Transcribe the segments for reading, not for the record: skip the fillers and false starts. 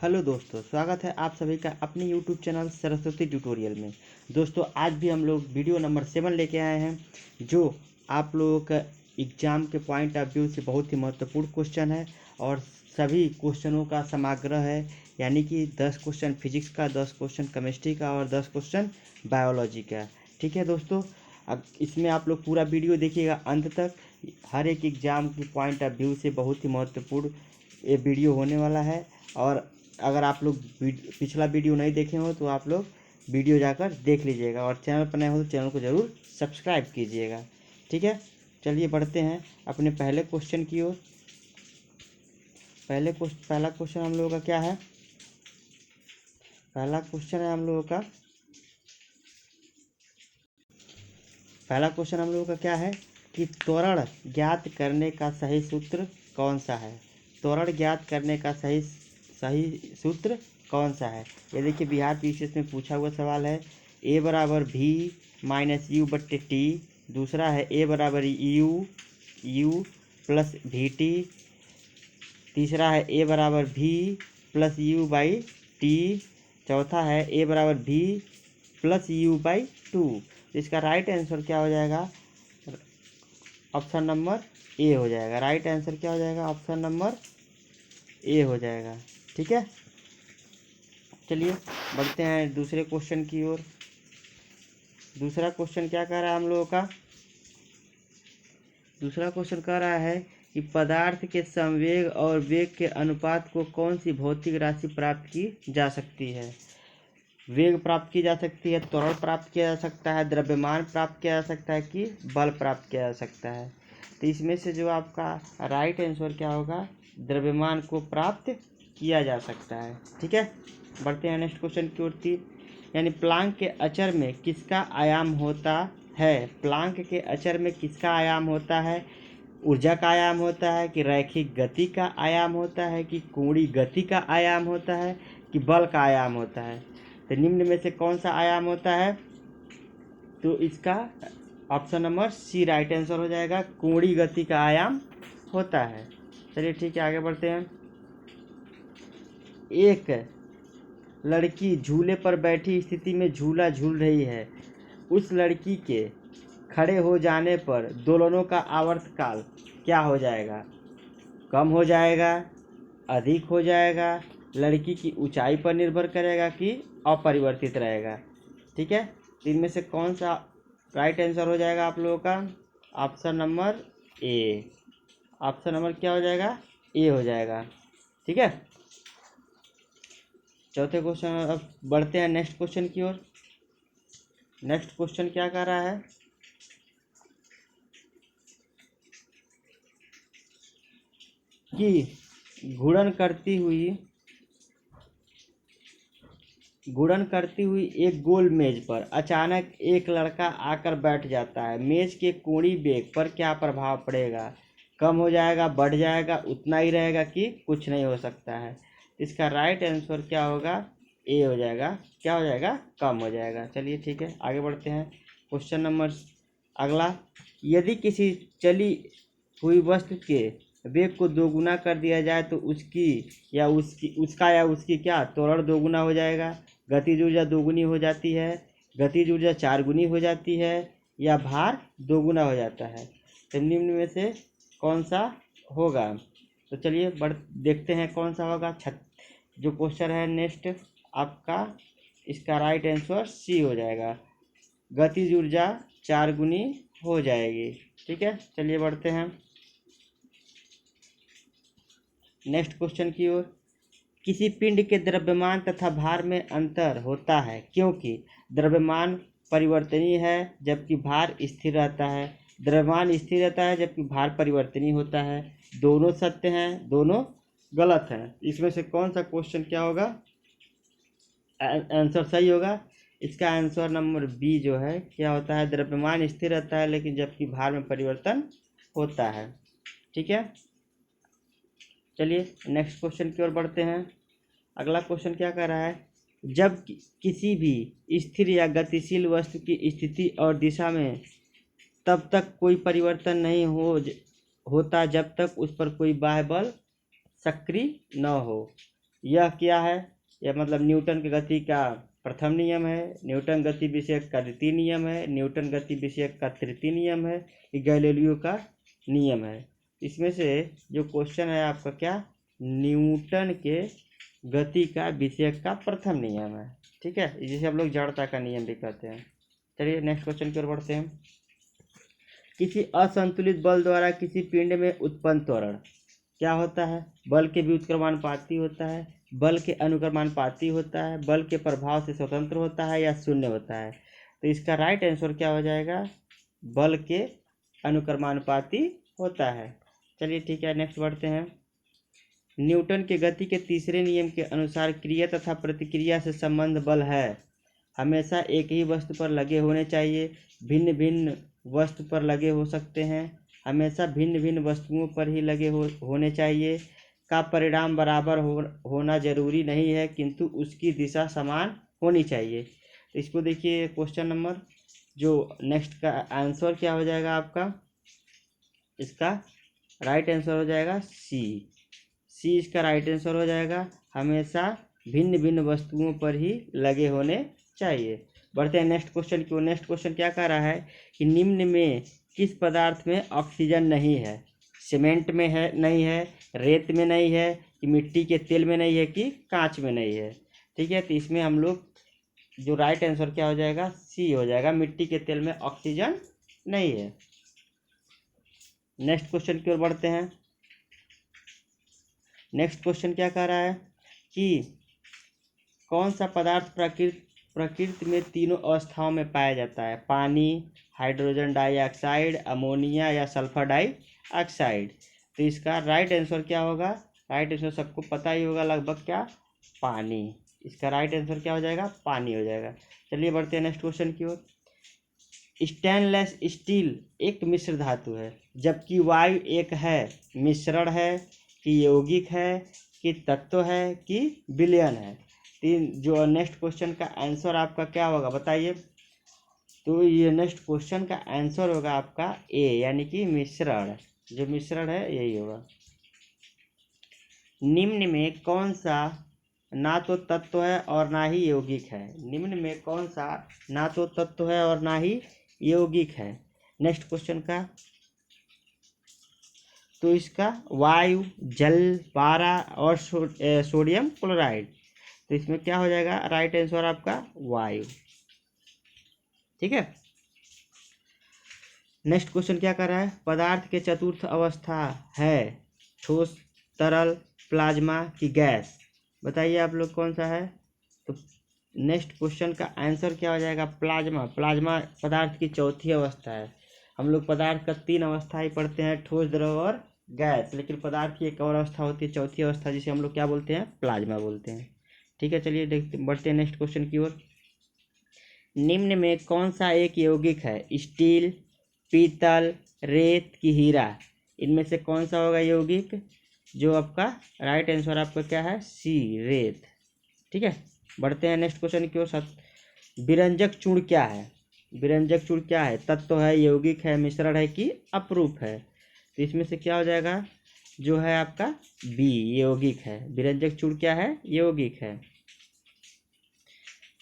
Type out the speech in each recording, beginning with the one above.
Hello दोस्तों, स्वागत है आप सभी का अपने यूट्यूब चैनल सरस्वती ट्यूटोरियल में। दोस्तों आज भी हम लोग वीडियो नंबर 7 लेके आए हैं जो आप लोगों का एग्ज़ाम के पॉइंट ऑफ व्यू से बहुत ही महत्वपूर्ण क्वेश्चन है और सभी क्वेश्चनों का समाग्रह है। यानी कि 10 क्वेश्चन फिजिक्स का, 10 क्वेश्चन केमिस्ट्री का और 10 क्वेश्चन बायोलॉजी का। ठीक है दोस्तों, अब इसमें आप लोग पूरा वीडियो देखिएगा अंत तक। हर एक एग्ज़ाम के पॉइंट ऑफ व्यू से बहुत ही महत्वपूर्ण ये वीडियो होने वाला है। और अगर आप लोग पिछला वीडियो नहीं देखे हो तो आप लोग वीडियो जाकर देख लीजिएगा और चैनल पर नए हो तो चैनल को ज़रूर सब्सक्राइब कीजिएगा। ठीक है, चलिए बढ़ते हैं अपने पहले क्वेश्चन की ओर। पहला क्वेश्चन हम लोगों का क्या है? पहला क्वेश्चन है हम लोगों का पहला क्वेश्चन हम लोगों का क्या है कि त्वरण ज्ञात करने का सही सूत्र कौन सा है? त्वरण ज्ञात करने का सही सूत्र कौन सा है? ये देखिए बिहार पीसीएस में पूछा हुआ सवाल है। ए बराबर भी माइनस यू बट्टे टी। दूसरा है ए बराबर यू प्लस भी टी। तीसरा है ए बराबर भी प्लस यू बाई टी। चौथा है ए बराबर भी प्लस यू बाई टू। इसका राइट आंसर क्या हो जाएगा? ऑप्शन नंबर ए हो जाएगा। राइट आंसर क्या हो जाएगा? ऑप्शन नंबर ए हो जाएगा। ठीक है, चलिए बढ़ते हैं दूसरे क्वेश्चन की ओर। दूसरा क्वेश्चन क्या कह रहा है हम लोगों का? दूसरा क्वेश्चन कह रहा है कि पदार्थ के संवेग और वेग के अनुपात को कौन सी भौतिक राशि प्राप्त की जा सकती है? वेग प्राप्त की जा सकती है, त्वरण प्राप्त किया जा सकता है, द्रव्यमान प्राप्त किया जा सकता है कि बल प्राप्त किया जा सकता है। तो इसमें से जो आपका राइट आंसर क्या होगा? द्रव्यमान को प्राप्त किया जा सकता है। ठीक है, बढ़ते हैं नेक्स्ट क्वेश्चन की ओर। यानी प्लांक के अचर में किसका आयाम होता है? प्लांक के अचर में किसका आयाम होता है? ऊर्जा का आयाम होता है कि रैखिक गति का आयाम होता है कि कोणीय गति का आयाम होता है कि बल का आयाम होता है? तो निम्न में से कौन सा आयाम होता है? तो इसका option number C right answer हो जाएगा। कोणीय गति का आयाम होता है। चलिए ठीक है, आगे बढ़ते हैं। एक लड़की झूले पर बैठी स्थिति में झूला झूल रही है। उस लड़की के खड़े हो जाने पर दोलनों का आवर्तकाल क्या हो जाएगा? कम हो जाएगा, अधिक हो जाएगा, लड़की की ऊंचाई पर निर्भर करेगा कि अपरिवर्तित रहेगा? ठीक है, इनमें से कौन सा राइट आंसर हो जाएगा आप लोगों का? Option number A. Option number क्या हो जाएगा? ए हो जाएगा। ठीक है, चौथे क्वेश्चन अब बढ़ते हैं नेक्स्ट क्वेश्चन की ओर। नेक्स्ट क्वेश्चन क्या कह रहा है कि घूर्णन करती हुई एक गोल मेज पर अचानक एक लड़का आकर बैठ जाता है। मेज के कोणीय वेग पर क्या प्रभाव पड़ेगा? कम हो जाएगा, बढ़ जाएगा, उतना ही रहेगा कि कुछ नहीं हो सकता है? इसका राइट आंसर क्या होगा? ए हो जाएगा। क्या हो जाएगा? कम हो जाएगा। चलिए ठीक है, आगे बढ़ते हैं। क्वेश्चन नंबर अगला, यदि किसी चली हुई वस्तु के वेग को दोगुना कर दिया जाए तो उसकी क्या त्वरण दोगुना हो जाएगा? गतिज ऊर्जा दोगुनी हो जाती है, गतिज ऊर्जा 4 गुनी हो जाती है या भार दोगुना हो जाता है? तो निम्न में से कौन सा होगा? तो चलिए देखते हैं कौन सा होगा। जो क्वेश्चन है नेक्स्ट आपका, इसका राइट आंसर सी हो जाएगा। गतिज ऊर्जा 4 गुनी हो जाएगी। ठीक है, चलिए बढ़ते हैं नेक्स्ट क्वेश्चन की ओर। किसी पिंड के द्रव्यमान तथा भार में अंतर होता है क्योंकि द्रव्यमान परिवर्तनीय है जबकि भार स्थिर रहता है। द्रव्यमान स्थिर रहता है जबकि भार परिवर्तनीय होता है। दोनों सत्य हैं, दोनों गलत हैं। इसमें से कौन सा क्वेश्चन क्या होगा? आंसर सही होगा। इसका आंसर नंबर बी जो है क्या होता है? द्रव्यमान स्थिर रहता है लेकिन जबकि भार में परिवर्तन होता है। ठीक है, चलिए नेक्स्ट क्वेश्चन की ओर बढ़ते हैं। अगला क्वेश्चन क्या कह रहा है? जब किसी भी स्थिर या गतिशील वस्तु की स्थिति और दिशा में तब तक कोई परिवर्तन नहीं होता जब तक उस पर कोई बाह्य बल सक्रिय न हो। यह क्या है? यह मतलब न्यूटन की गति का प्रथम नियम है, न्यूटन गति विषयक का द्वितीय नियम है, न्यूटन गति विषयक का तृतीय नियम है, ये गैलीलियो का नियम है। इसमें से जो क्वेश्चन है आपका क्या, न्यूटन के गति का विषयक का प्रथम नियम है। ठीक है, जिसे हम लोग जड़ता का नियम भी कहते हैं। चलिए नेक्स्ट क्वेश्चन की ओर बढ़ते हैं। किसी असंतुलित बल द्वारा किसी पिंड में उत्पन्न त्वरण क्या होता है? बल के व्युत्क्रमानुपाती होता है, बल के अनुक्रमानुपाती होता है, बल के प्रभाव से स्वतंत्र होता है, या शून्य होता है? तो इसका राइट आंसर क्या हो जाएगा? बल के अनुक्रमानुपाती होता है। चलिए ठीक है, नेक्स्ट बढ़ते हैं। न्यूटन के गति के तीसरे नियम के अनुसार क्रिया तथा प्रतिक्रिया से संबंध बल है। हमेशा एक ही वस्तु पर लगे होने चाहिए, भिन्न भिन्न वस्तु पर लगे हो सकते हैं, हमेशा भिन्न भिन्न वस्तुओं पर ही लगे होने चाहिए, का परिणाम बराबर होना जरूरी नहीं है, किंतु उसकी दिशा समान होनी चाहिए। तो इसको देखिए, क्वेश्चन नंबर जो नेक्स्ट का आंसर क्या हो जाएगा आपका? इसका राइट आंसर हो जाएगा सी। सी इसका राइट आंसर हो जाएगा, हमेशा भिन्न भिन्न वस्तुओं पर ही लगे होने चाहिए। बढ़ते हैं नेक्स्ट क्वेश्चन की ओर। नेक्स्ट क्वेश्चन क्या कह रहा है कि निम्न में किस पदार्थ में ऑक्सीजन नहीं है? सीमेंट में है नहीं है, रेत में नहीं है, कि मिट्टी के तेल में नहीं है, कि कांच में नहीं है? ठीक है, तो इसमें हम लोग जो राइट आंसर क्या हो जाएगा? सी हो जाएगा, मिट्टी के तेल में ऑक्सीजन नहीं है। नेक्स्ट क्वेश्चन की ओर बढ़ते हैं। नेक्स्ट क्वेश्चन क्या कह रहा है कि कौन सा पदार्थ प्रकृति में तीनों अवस्थाओं में पाया जाता है? पानी, हाइड्रोजन डाइऑक्साइड, अमोनिया, या सल्फर डाइऑक्साइड? तो इसका राइट आंसर क्या होगा? राइट आंसर सबको पता ही होगा लगभग, क्या? पानी। इसका राइट आंसर क्या हो जाएगा? पानी हो जाएगा। चलिए बढ़ते हैं नेक्स्ट क्वेश्चन की ओर। स्टेनलेस स्टील एक मिश्र धातु है, जबकि वायु एक है, मिश्रण है, कि यौगिक है, कि तत्व है, कि विलयन है? तीन जो नेक्स्ट क्वेश्चन का आंसर आपका क्या होगा बताइए? तो ये नेक्स्ट क्वेश्चन का आंसर होगा आपका ए, यानी कि मिश्रण। जो मिश्रण है यही होगा। निम्न में कौन सा ना तो तत्व है और ना ही यौगिक है? निम्न में कौन सा ना तो तत्व है और ना ही यौगिक है? नेक्स्ट क्वेश्चन का, तो इसका वायु, जल, पारा और सोडियम क्लोराइड। तो इसमें क्या हो जाएगा? राइट आंसर आपका वायु। ठीक है, नेक्स्ट क्वेश्चन क्या कर रहा है? पदार्थ के चतुर्थ अवस्था है, ठोस, तरल, प्लाज्मा, की गैस? बताइए आप लोग कौन सा है? तो नेक्स्ट क्वेश्चन का आंसर क्या हो जाएगा? प्लाज्मा। प्लाज्मा पदार्थ की चौथी अवस्था है। हम लोग पदार्थ का तीन अवस्था ही पढ़ते हैं, ठोस, द्रव और गैस, लेकिन पदार्थ की एक और अवस्था होती है, चौथी अवस्था, जिसे हम लोग क्या बोलते हैं? प्लाज्मा बोलते हैं। ठीक है, चलिए देखते बढ़ते हैं नेक्स्ट क्वेश्चन की ओर। निम्न में कौन सा एक यौगिक है? स्टील, पीतल, रेत, की हीरा? इनमें से कौन सा होगा यौगिक? जो आपका राइट आंसर आपका क्या है? सी, रेत। ठीक है, बढ़ते हैं नेक्स्ट क्वेश्चन की ओर। विरंजक चूर्ण क्या है? विरंजक चूर्ण क्या है? तत्व है, यौगिक है, मिश्रण है, कि अपरूप है? तो इसमें से क्या हो जाएगा? जो है आपका बी, यौगिक है। विरंजक चूर्ण क्या है? यौगिक है।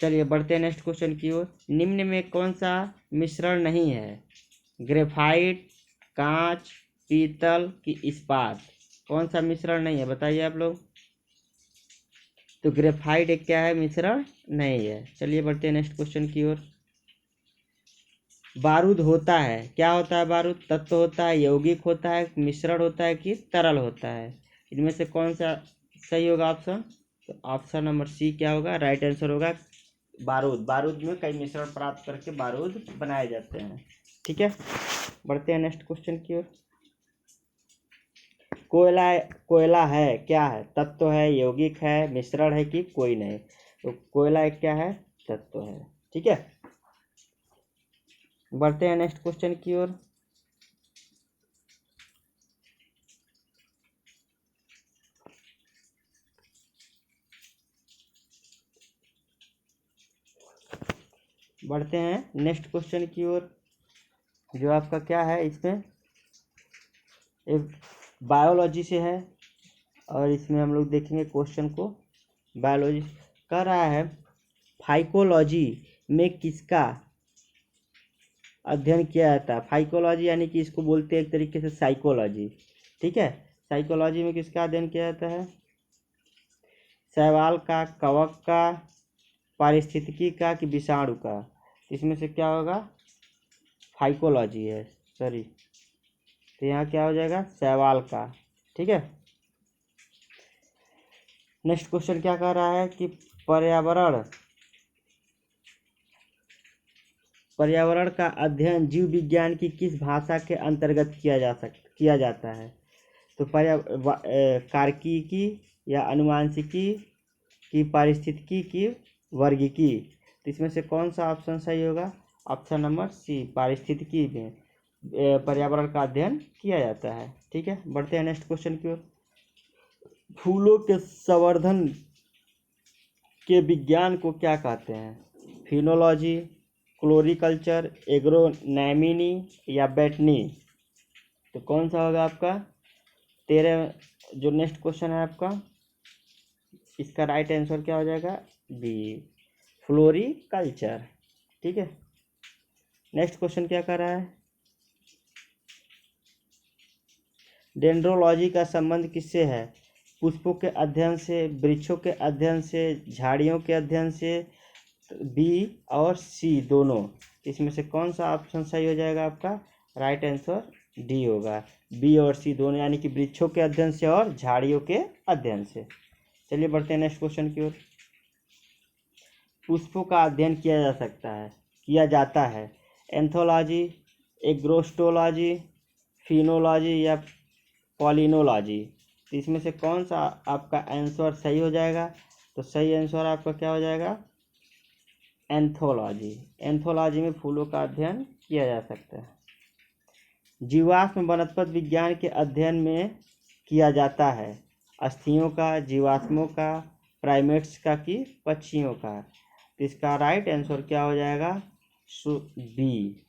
चलिए बढ़ते हैं नेक्स्ट क्वेश्चन की ओर। निम्न में कौन सा मिश्रण नहीं है? ग्रेफाइट, कांच, पीतल, की इस्पात? कौन सा मिश्रण नहीं है बताइए आप लोग? तो ग्रेफाइट एक क्या है? मिश्रण नहीं है। चलिए बढ़ते हैं नेक्स्ट क्वेश्चन की ओर। बारूद होता है, क्या होता है बारूद? तत्व होता है, यौगिक होता है, मिश्रण होता है, कि तरल होता है? इनमें से कौन सा सही होगा ऑप्शन? तो ऑप्शन नंबर सी क्या होगा? राइट आंसर होगा बारूद। बारूद में कई मिश्रण प्राप्त करके बारूद बनाए जाते हैं। ठीक है, बढ़ते हैं नेक्स्ट क्वेश्चन की ओर। कोयला, कोयला है क्या है? तत्व है, यौगिक है, मिश्रण है, कि कोई नहीं? तो कोयला एक क्या है? तत्व है। ठीक है, बढ़ते हैं नेक्स्ट क्वेश्चन की ओर। बढ़ते हैं नेक्स्ट क्वेश्चन की ओर, जो आपका क्या है? इसमें एक बायोलॉजी से है, और इसमें हम लोग देखेंगे क्वेश्चन को बायोलॉजी कह रहा है फाइकोलॉजी में किसका अध्ययन किया जाता है। फाइकोलॉजी यानी कि इसको बोलते हैं एक तरीके से साइकोलॉजी, ठीक है। साइकोलॉजी में किसका अध्ययन किया जाता है? शैवाल का, कवक का, पारिस्थितिकी का कि विषाणु का? इसमें से क्या होगा? फाइकोलॉजी है, सॉरी, तो यहाँ क्या हो जाएगा? शैवाल का, ठीक है। नेक्स्ट क्वेश्चन क्या कह रहा है कि पर्यावरण का अध्ययन जीव विज्ञान की किस भाषा के अंतर्गत किया जाता है? तो कार्किकी या अनुवांशिकी की पारिस्थितिकी की वर्गीकी? तो इसमें से कौन सा ऑप्शन सही होगा? ऑप्शन नंबर सी, पारिस्थितिकी में पर्यावरण का अध्ययन किया जाता है, ठीक है। बढ़ते हैं नेक्स्ट क्वेश्चन की ओर। फूलों के संवर्धन के विज्ञान को क्या कहते हैं? फिनोलॉजी, क्लोरीकल्चर, एग्रोनॉमी या बॉटनी? तो कौन सा होगा आपका? जो नेक्स्ट क्वेश्चन है आपका, इसका राइट आंसर क्या हो जाएगा? बी, फ्लोरिकल्चर, ठीक है। नेक्स्ट क्वेश्चन क्या कर रहा है? डेंड्रोलॉजी का संबंध किससे है? पुष्पों के अध्ययन से, वृक्षों के अध्ययन से, झाड़ियों के अध्ययन से, बी और सी दोनों? इसमें से कौन सा ऑप्शन सही हो जाएगा आपका? राइट आंसर डी होगा, बी और सी दोनों, यानी कि वृक्षों के अध्ययन से और झाड़ियों के अध्ययन से। चलिए बढ़ते हैं नेक्स्ट क्वेश्चन की ओर। पुष्पों का अध्ययन किया जाता है एंथोलॉजी, एग्रोस्टोलॉजी, फिनोलॉजी या पॉलिनोलॉजी? तो इसमें से कौन सा आपका आंसर सही हो जाएगा? तो सही आंसर आपका क्या हो जाएगा? एंथोलॉजी। एंथोलॉजी में फूलों का अध्ययन किया जा सकता है। जीवाश्म वनस्पति विज्ञान के अध्ययन में किया जाता है अस्थियों का, जीवाश्मों का, प्राइमेट्स का कि पक्षियों का? तो इसका राइट आंसर क्या हो जाएगा? बी।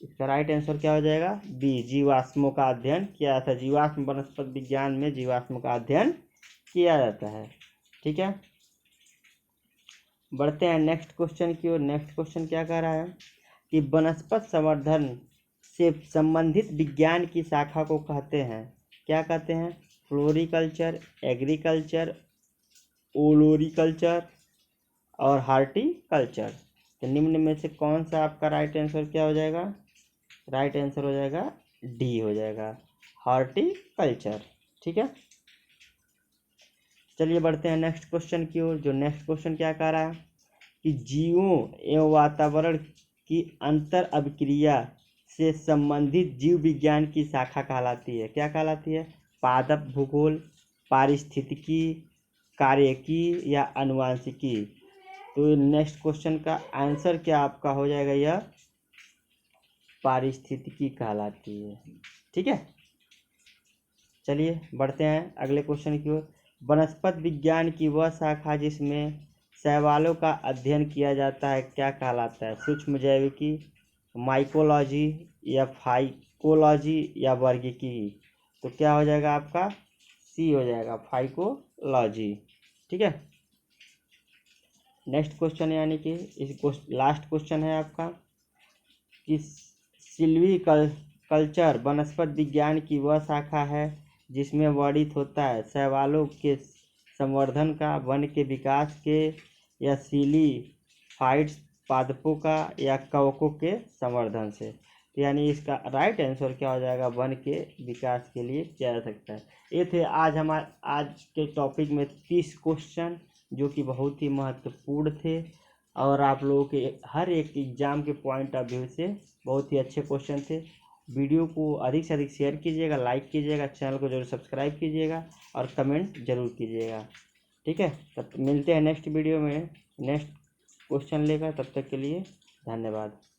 इसका राइट आंसर क्या हो जाएगा? बी, जीवाश्मों का अध्ययन किया जाता है। जीवाश्म वनस्पति विज्ञान में जीवाश्मों का अध्ययन किया जाता है, ठीक है। बढ़ते हैं नेक्स्ट क्वेश्चन की ओर। नेक्स्ट क्वेश्चन क्या कह रहा है कि वनस्पति संवर्धन से संबंधित विज्ञान की शाखा को कहते हैं, क्या कहते हैं? फ्लोरिकल्चर, एग्रीकल्चर, ओलोरिकल्चर और हार्टिकल्चर? तो निम्न में से कौन सा आपका राइट आंसर क्या हो जाएगा? राइट आंसर हो जाएगा डी हो जाएगा, हार्टिकल्चर, ठीक है। चलिए बढ़ते हैं नेक्स्ट क्वेश्चन की ओर। जो नेक्स्ट क्वेश्चन क्या कह रहा है कि जीवों एवं वातावरण की अंतर अभिक्रिया से संबंधित जीव विज्ञान की शाखा कहलाती है, क्या कहलाती है? पादप भूगोल, पारिस्थितिकी, कार्यकी या अनुवांशिकी? तो नेक्स्ट क्वेश्चन का आंसर क्या आपका हो जाएगा? यह पारिस्थितिकी कहलाती है, ठीक है। चलिए बढ़ते हैं अगले क्वेश्चन की ओर। वनस्पति विज्ञान की वह शाखा जिसमें शैवालों का अध्ययन किया जाता है क्या कहलाता है? सूक्ष्म जैविकी, माइकोलॉजी या फाइकोलॉजी या वर्गीकी? तो क्या हो जाएगा आपका? सी हो जाएगा, फाइकोलॉजी, ठीक है। नेक्स्ट क्वेश्चन यानी कि लास्ट क्वेश्चन है आपका कि सिल्वीकल्चर वनस्पति विज्ञान की वह शाखा है जिसमें वर्णित होता है शैवालों के संवर्धन का, वन के विकास के या सीलीफाइड्स पादपों का या कवकों के संवर्धन से? तो यानी इसका राइट आंसर क्या हो जाएगा? वन के विकास के लिए किया जा सकता है। ये थे आज के टॉपिक में 30 क्वेश्चन जो कि बहुत ही महत्वपूर्ण थे और आप लोगों के हर एक एग्जाम के पॉइंट ऑफ व्यू से बहुत ही अच्छे क्वेश्चन थे। वीडियो को अधिक से अधिक शेयर कीजिएगा, लाइक कीजिएगा, चैनल को जरूर सब्सक्राइब कीजिएगा और कमेंट जरूर कीजिएगा, ठीक है। तब मिलते हैं नेक्स्ट वीडियो में नेक्स्ट क्वेश्चन लेकर, तब तक के लिए धन्यवाद।